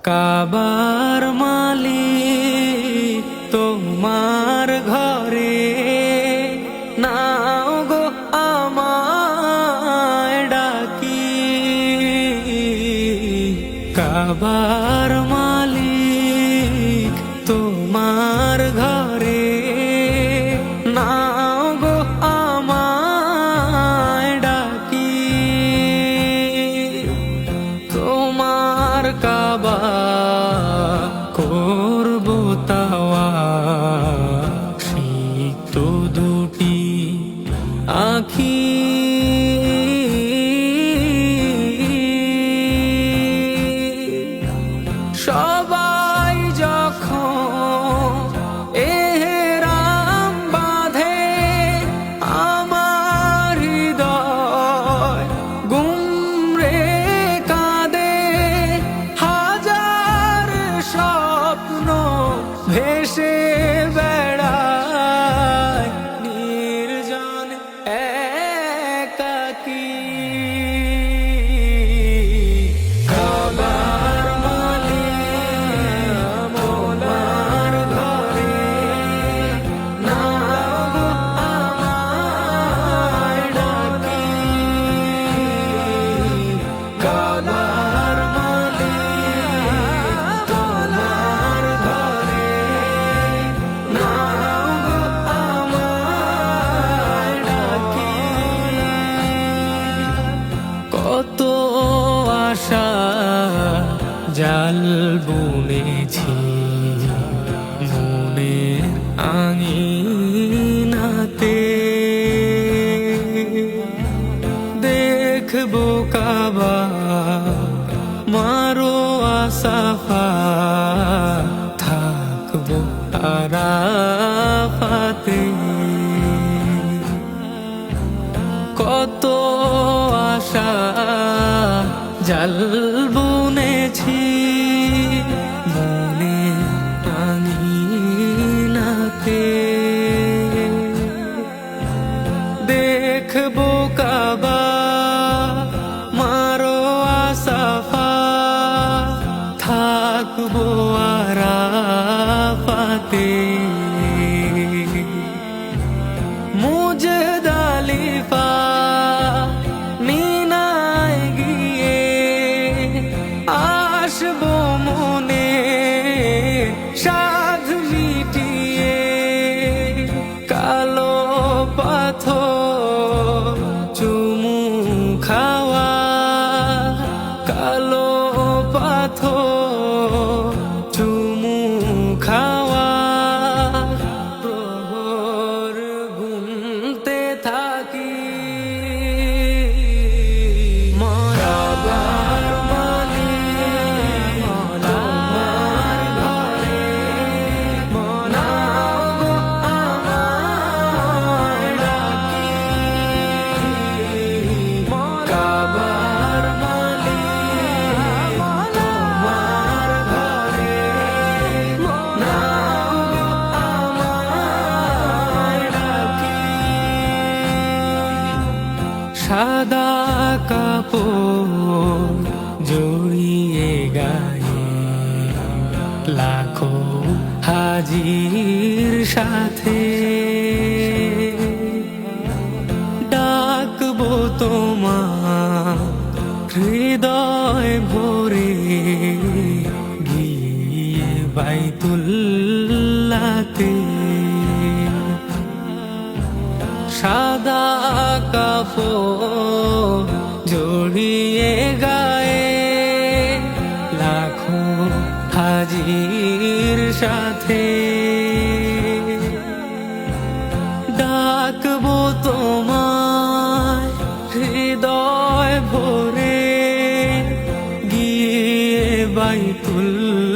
কাবার মালিক তোমার ঘরে নাও গো আমায় ডাকি। কাবার মালিক তোমার ঘরে নাও গো আমায় ডাকি। তোমার কাবা করব তাওয়া সিক্ত দুটি আখি। সবাই যখন এহরাম বাঁধে আমার হৃদয় গুমরে কাঁদে। হাজার স্বপ্ন ভেসে বেড়ায় নির্জন একাকী। কত আশা জাল বুনেছি মনের আঙিনাতে। দেখবো কাবা মারো আসাফা থাকবো আরাফাতে। কত আশা জাল বুনেছি মনে আঙিনাতে। দেখবো কাবা মারো আসাফা থাকবো আরাফাতে। মুজদালিফা মিনায় গিয়ে আসবো মনে সাধ মিটিয়ে। কালো পাথর চুমু খাওয়া কালো পাথর চুমু খাওয়া। প্রহর গুনতে থাকি কাবার মালিক তোমার ঘরে নাও গো আমায় ডাকি। কাবার মালিক তোমার ঘরে নাও গো আমায় ডাকি। সাদা কাপড় জড়িয়ে গায়ে লাখো হাজির সাথে। ডাকবো তোমার হৃদয় ভরে গিয়ে বাইতুল্লাতে। সাদা কাপড় জড়িয়ে গায়ে লাখো হাজির সাথে। ডাকবো তোমায় হৃদয় ভরে গিয়ে বাইতুল্লাহ